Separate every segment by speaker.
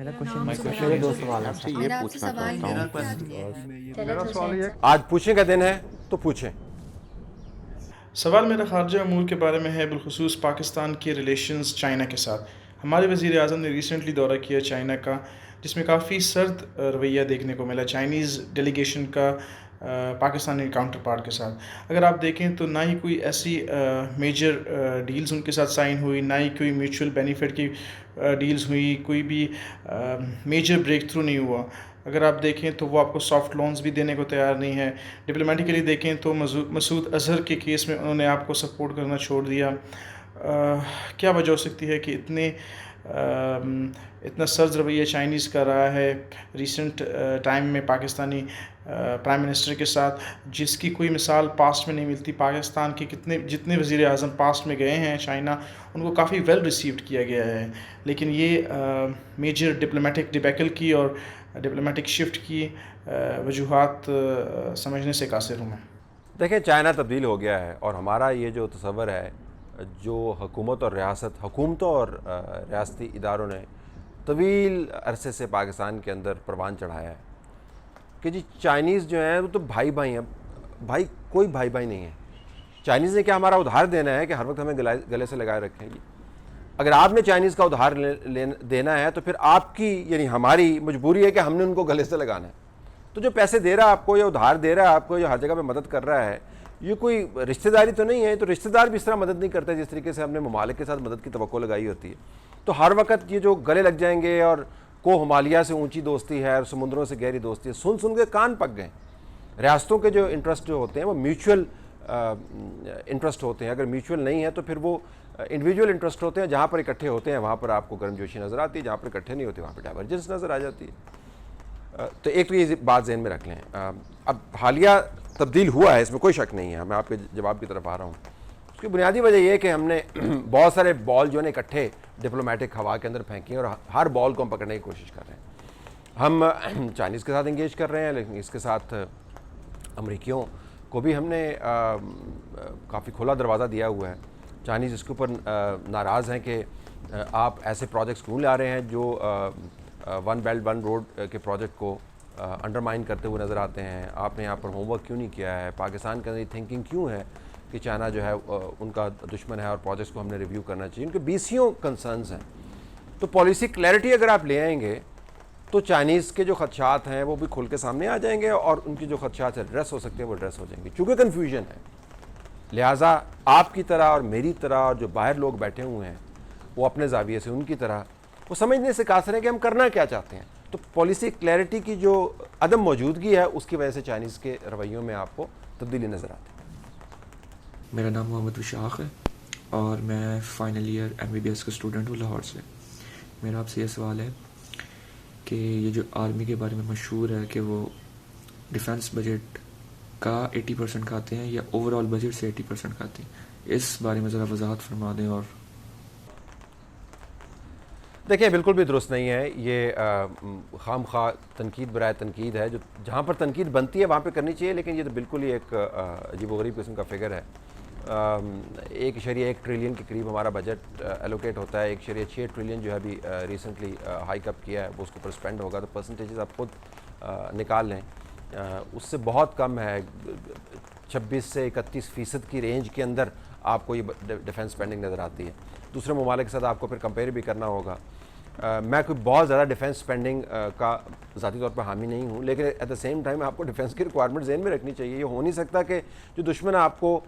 Speaker 1: میرا
Speaker 2: میرے دو سوال ہیں
Speaker 3: آپ سے یہ پوچھنا چاہتا ہوں،
Speaker 4: آج پوچھنے کا دن ہے تو پوچھیں.
Speaker 5: سوال میرا خارجہ امور کے بارے میں ہے، بالخصوص پاکستان کے ریلیشنز چائنا کے ساتھ. ہمارے وزیر اعظم نے ریسنٹلی دورہ کیا چائنا کا، جس میں کافی سرد رویہ دیکھنے کو ملا چائنیز ڈیلیگیشن کا پاکستانی کاؤنٹر پارٹ کے ساتھ. اگر آپ دیکھیں تو نہ ہی کوئی ایسی میجر ڈیلز ان کے ساتھ سائن ہوئی، نہ ہی کوئی میوچول بینیفٹ کی ڈیلز ہوئی، کوئی بھی میجر بریک تھرو نہیں ہوا. اگر آپ دیکھیں تو وہ آپ کو سافٹ لونز بھی دینے کو تیار نہیں ہے. ڈپلومیٹیکلی دیکھیں تو مسعود اظہر کے کیس میں انہوں نے آپ کو سپورٹ کرنا چھوڑ دیا. کیا وجہ ہو سکتی ہے کہ اتنا سرد رویہ چائنیز کا رہا ہے ریسنٹ ٹائم میں پاکستانی پرائم منسٹر کے ساتھ، جس کی کوئی مثال پاسٹ میں نہیں ملتی؟ پاکستان کے جتنے وزیر اعظم پاسٹ میں گئے ہیں چائنا، ان کو کافی ویل ریسیوڈ کیا گیا ہے، لیکن یہ میجر ڈپلومیٹک ڈیبیکل کی اور ڈپلومیٹک شفٹ کی وجوہات سمجھنے سے قاصر ہوں میں.
Speaker 4: دیکھیں، چائنا تبدیل ہو گیا ہے، اور ہمارا یہ جو تصور ہے، جو حکومتوں اور ریاستی اداروں نے طویل عرصے سے پاکستان کے اندر پروان چڑھایا ہے کہ جی چائنیز جو ہیں وہ تو بھائی ہیں. بھائی کوئی بھائی نہیں ہے. چائنیز نے کیا ہمارا ادھار دینا ہے کہ ہر وقت ہمیں گلے سے لگائے رکھیں گی؟ اگر آپ نے چائنیز کا ادھار دینا ہے تو پھر آپ کی یعنی ہماری مجبوری ہے کہ ہم نے ان کو گلے سے لگانا ہے. تو جو پیسے دے رہا ہے آپ کو، یا ادھار دے رہا ہے آپ کو، یا ہر جگہ پہ مدد کر رہا ہے، یہ کوئی رشتہ داری تو نہیں ہے. تو رشتہ دار بھی اس طرح مدد نہیں کرتے جس طریقے سے ہم نے ممالک کے ساتھ مدد کی توقع لگائی ہوتی ہے. تو ہر وقت یہ جو گلے لگ جائیں گے، اور کو ہمالیہ سے اونچی دوستی ہے اور سمندروں سے گہری دوستی ہے، سن کے کان پک گئے. ریاستوں کے جو انٹرسٹ جو ہوتے ہیں وہ میوچول انٹرسٹ ہوتے ہیں. اگر میوچول نہیں ہے تو پھر وہ انڈیویجول انٹرسٹ ہوتے ہیں. جہاں پر اکٹھے ہوتے ہیں وہاں پر آپ کو گرم جوشی نظر آتی ہے، جہاں پر اکٹھے نہیں ہوتے وہاں پہ ڈائیورجنس نظر آ جاتی ہے. تو ایک تو یہ بات ذہن میں رکھ لیں. اب حالیہ تبدیل ہوا ہے، اس میں کوئی شک نہیں ہے. میں آپ کے جواب کی طرف آ رہا ہوں. اس کی بنیادی وجہ یہ ہے کہ ہم نے بہت سارے بال جو ہے اکٹھے ڈپلومیٹک ہوا کے اندر پھینکی اور ہر بال کو ہم پکڑنے کی کوشش کر رہے ہیں. ہم چائنیز کے ساتھ انگیج کر رہے ہیں، لیکن اس کے ساتھ امریکیوں کو بھی ہم نے کافی کھلا دروازہ دیا ہوا ہے. چائنیز اس کے اوپر ناراض ہیں کہ آپ ایسے پروجیکٹس کیوں لا رہے ہیں جو ون بیلٹ ون روڈ کے پروجیکٹ کو انڈرمائن کرتے ہوئے نظر آتے ہیں. آپ نے یہاں پر ہوم ورک کیوں نہیں کیا ہے؟ پاکستان کے اندر تھنکنگ کیوں ہے کہ چائنا جو ہے ان کا دشمن ہے اور پروجیکٹس کو ہم نے ریویو کرنا چاہیے؟ ان کے 20 کنسرنز ہیں. تو پالیسی کلیئرٹی اگر آپ لے آئیں گے تو چائنیز کے جو خدشات ہیں وہ بھی کھل کے سامنے آ جائیں گے، اور ان کی جو خدشات ایڈریس ہو سکتے ہیں وہ ایڈریس ہو جائیں گے. چونکہ کنفیوژن ہے، لہٰذا آپ کی طرح اور میری طرح اور جو باہر لوگ بیٹھے ہوئے ہیں وہ اپنے زاویے سے ان کی طرح وہ سمجھنے سے قاصر ہیں کہ ہم کرنا کیا چاہتے ہیں. تو پالیسی کلیئرٹی کی جو عدم موجودگی ہے اس کی وجہ سے چائنیز کے رویوں میں آپ کو تبدیلی نظر آتی ہے.
Speaker 1: میرا نام محمد وشاق ہے اور میں فائنل ایئر MBBS کا اسٹوڈنٹ ہوں لاہور سے. میرا آپ سے یہ سوال ہے کہ یہ جو آرمی کے بارے میں مشہور ہے کہ وہ ڈیفنس بجٹ کا 80% کھاتے ہیں یا اوور آل بجٹ سے 80% کھاتے ہیں، اس بارے میں ذرا وضاحت فرما دیں. اور
Speaker 4: دیکھیں، بالکل بھی درست نہیں ہے یہ. خام خواہ تنقید برائے تنقید ہے. جو جہاں پر تنقید بنتی ہے وہاں پہ کرنی چاہیے، لیکن یہ تو بالکل ہی ایک عجیب و غریب قسم کا فگر ہے. 1.1 ٹریلین کے قریب ہمارا بجٹ ایلوکیٹ ہوتا ہے. 1.6 ٹریلین جو ہے ابھی ریسنٹلی ہائیک اپ کیا ہے، وہ اس کے اوپر اسپینڈ ہوگا. تو پرسنٹیجز آپ خود نکال لیں، اس سے بہت کم ہے. 26 سے 31% کی رینج کے اندر آپ کو یہ ڈیفنس اسپینڈنگ نظر آتی ہے. دوسرے ممالک کے ساتھ آپ کو پھر کمپیئر بھی کرنا ہوگا. میں کوئی بہت زیادہ ڈیفنس اسپینڈنگ کا ذاتی طور پر حامی نہیں ہوں، لیکن ایٹ دا سیم ٹائم آپ کو ڈیفنس کی ریکوائرمنٹ ذہن میں رکھنی چاہیے. یہ ہو نہیں سکتا کہ جو دشمن آپ کو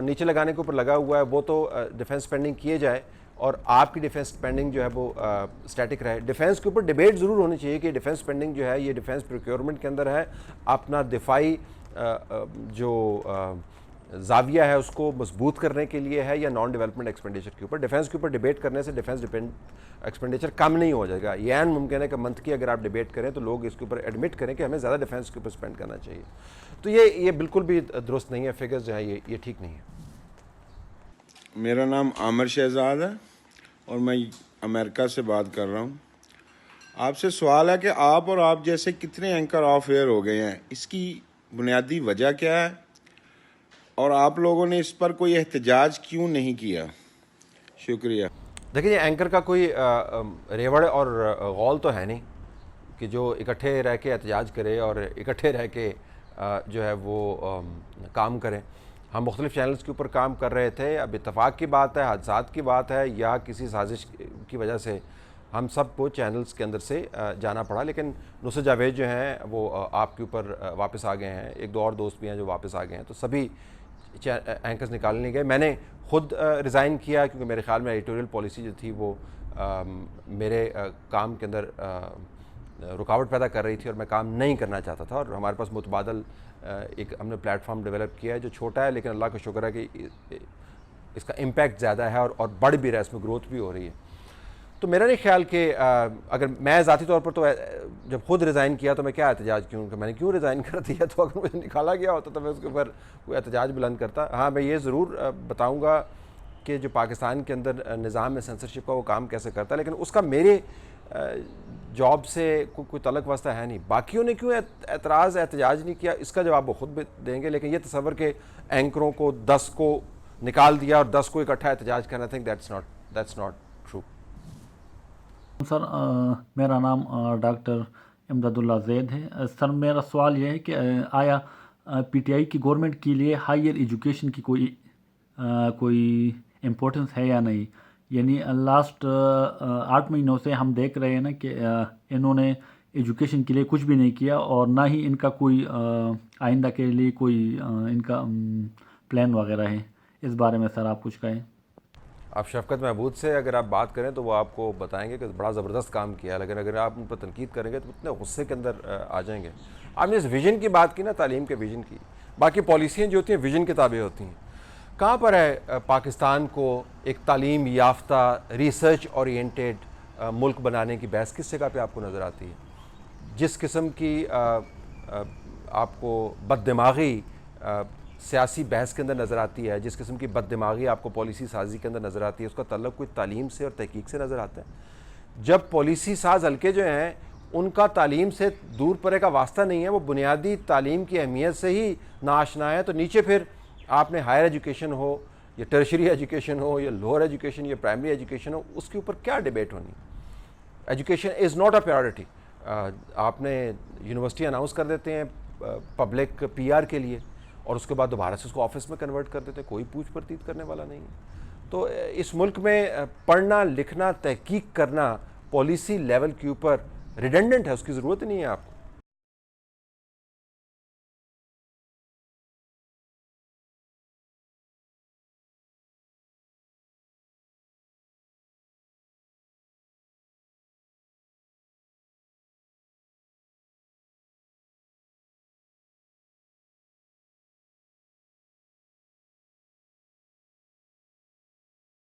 Speaker 4: نیچے لگانے کے اوپر لگا ہوا ہے وہ تو ڈیفنس اسپینڈنگ کیے جائے اور آپ کی ڈیفنس اسپینڈنگ جو ہے وہ اسٹیٹک رہے. ڈیفنس کے اوپر ڈیبیٹ ضرور ہونی چاہیے کہ ڈیفنس اسپینڈنگ جو ہے یہ ڈیفنس پروکیورمنٹ کے اندر ہے، اپنا دفاعی جو زاویہ ہے اس کو مضبوط کرنے کے لیے ہے، یا نان ڈیولپمنٹ ایکسپینڈیچر کے اوپر. ڈیفنس کے اوپر ڈیبیٹ کرنے سے ڈیفنس ایکسپینڈیچر کم نہیں ہو جائے گا. یہ عین ممکن ہے کہ منتھ کی اگر آپ ڈیبیٹ کریں تو لوگ اس کے اوپر ایڈمٹ کریں کہ ہمیں زیادہ ڈیفنس کے اوپر اسپینڈ کرنا چاہیے. تو یہ بالکل بھی درست نہیں ہے. فگرز جو ہیں یہ ٹھیک نہیں ہے.
Speaker 3: میرا نام عامر شہزاد ہے اور میں امریکہ سے بات کر رہا ہوں. آپ سے سوال ہے کہ آپ اور آپ جیسے کتنے اینکر آف ایئر ہو گئے ہیں، اس کی بنیادی وجہ کیا ہے، اور آپ لوگوں نے اس پر کوئی احتجاج کیوں نہیں کیا؟ شکریہ.
Speaker 4: دیکھیں یہ اینکر کا کوئی ریوڑ اور غول تو ہے نہیں کہ جو اکٹھے رہ کے احتجاج کرے اور اکٹھے رہ کے جو ہے وہ کام کریں. ہم مختلف چینلز کے اوپر کام کر رہے تھے. اب اتفاق کی بات ہے، حادثات کی بات ہے، یا کسی سازش کی وجہ سے ہم سب کو چینلز کے اندر سے جانا پڑا. لیکن نصرت جاوید جو ہیں وہ آپ کے اوپر واپس آ گئے ہیں. ایک دو اور دوست بھی ہیں جو واپس آ گئے ہیں. تو سبھی اینکرز نکال نہیں گئے. میں نے خود ریزائن کیا کیونکہ میرے خیال میں ایڈیٹوریل پالیسی جو تھی وہ میرے کام کے اندر رکاوٹ پیدا کر رہی تھی اور میں کام نہیں کرنا چاہتا تھا. اور ہمارے پاس متبادل ایک ہم نے پلیٹ فارم ڈیولپ کیا ہے جو چھوٹا ہے لیکن اللہ کا شکر ہے کہ اس کا امپیکٹ زیادہ ہے اور بڑھ بھی رہا ہے، اس میں گروتھ بھی ہو رہی ہے. تو میرا نہیں خیال کہ اگر میں ذاتی طور پر تو جب خود ریزائن کیا تو میں کیا احتجاج کیوں کہ میں نے کیوں ریزائن کر دیا. تو اگر مجھے نکالا گیا ہوتا تو میں اس کے اوپر کوئی احتجاج بلند کرتا. ہاں میں یہ ضرور بتاؤں گا کہ جو پاکستان کے اندر نظام میں سینسرشپ کا وہ کام کیسے کرتا ہے، لیکن اس کا میرے جاب سے کوئی تعلق واسطہ ہے نہیں. باقیوں نے کیوں اعتراض احتجاج نہیں کیا اس کا جواب وہ خود بھی دیں گے. لیکن یہ تصور کہ اینکروں کو 10 کو نکال دیا اور 10 کو اکٹھا احتجاج کرنا، تھنک دیٹس ناٹ ٹرو.
Speaker 2: سر میرا نام ڈاکٹر امداد اللہ زید ہے. سر میرا سوال یہ ہے کہ آیا پی ٹی آئی کی گورنمنٹ کے لیے ہائیر ایجوکیشن کی کوئی امپورٹنس ہے یا نہیں؟ یعنی لاسٹ 8 مہینوں سے ہم دیکھ رہے ہیں نا کہ انہوں نے ایجوکیشن کے لیے کچھ بھی نہیں کیا اور نہ ہی ان کا کوئی آئندہ کے لیے کوئی ان کا پلان وغیرہ ہے. اس بارے میں سر آپ کچھ کہیں.
Speaker 4: آپ شفقت محمود سے اگر آپ بات کریں تو وہ آپ کو بتائیں گے کہ بڑا زبردست کام کیا، لیکن اگر آپ ان پر تنقید کریں گے تو اتنے غصے کے اندر آ جائیں گے. آپ نے اس ویژن کی بات کی نا، تعلیم کے ویژن کی. باقی پالیسیاں جو ہوتی ہیں ویژن کے تابع ہوتی ہیں. کہاں پر ہے پاکستان کو ایک تعلیم یافتہ ریسرچ اورینٹیڈ ملک بنانے کی بحث کس جگہ پہ آپ کو نظر آتی ہے؟ جس قسم کی آپ کو بد دماغی سیاسی بحث کے اندر نظر آتی ہے، جس قسم کی بد دماغی آپ کو پالیسی سازی کے اندر نظر آتی ہے، اس کا تعلق کوئی تعلیم سے اور تحقیق سے نظر آتا ہے. جب پالیسی ساز حلقے جو ہیں ان کا تعلیم سے دور پرے کا واسطہ نہیں ہے، وہ بنیادی تعلیم کی اہمیت سے ہی ناآشنا ہے، تو نیچے پھر آپ نے ہائر ایجوکیشن ہو یا ٹرشری ایجوکیشن ہو یا لوور ایجوکیشن یا پرائمری ایجوکیشن ہو، اس کے اوپر کیا ڈیبیٹ ہونی؟ Education is not a priority. آپ نے یونیورسٹی اناؤنس کر دیتے ہیں پبلک پی آر کے لیے اور اس کے بعد دوبارہ سے اس کو آفس میں کنورٹ کر دیتے ہیں، کوئی پوچھ پرتیت کرنے والا نہیں ہے. تو اس ملک میں پڑھنا لکھنا تحقیق کرنا پالیسی لیول کے اوپر ریڈنڈنٹ ہے، اس کی ضرورت نہیں ہے آپ کو.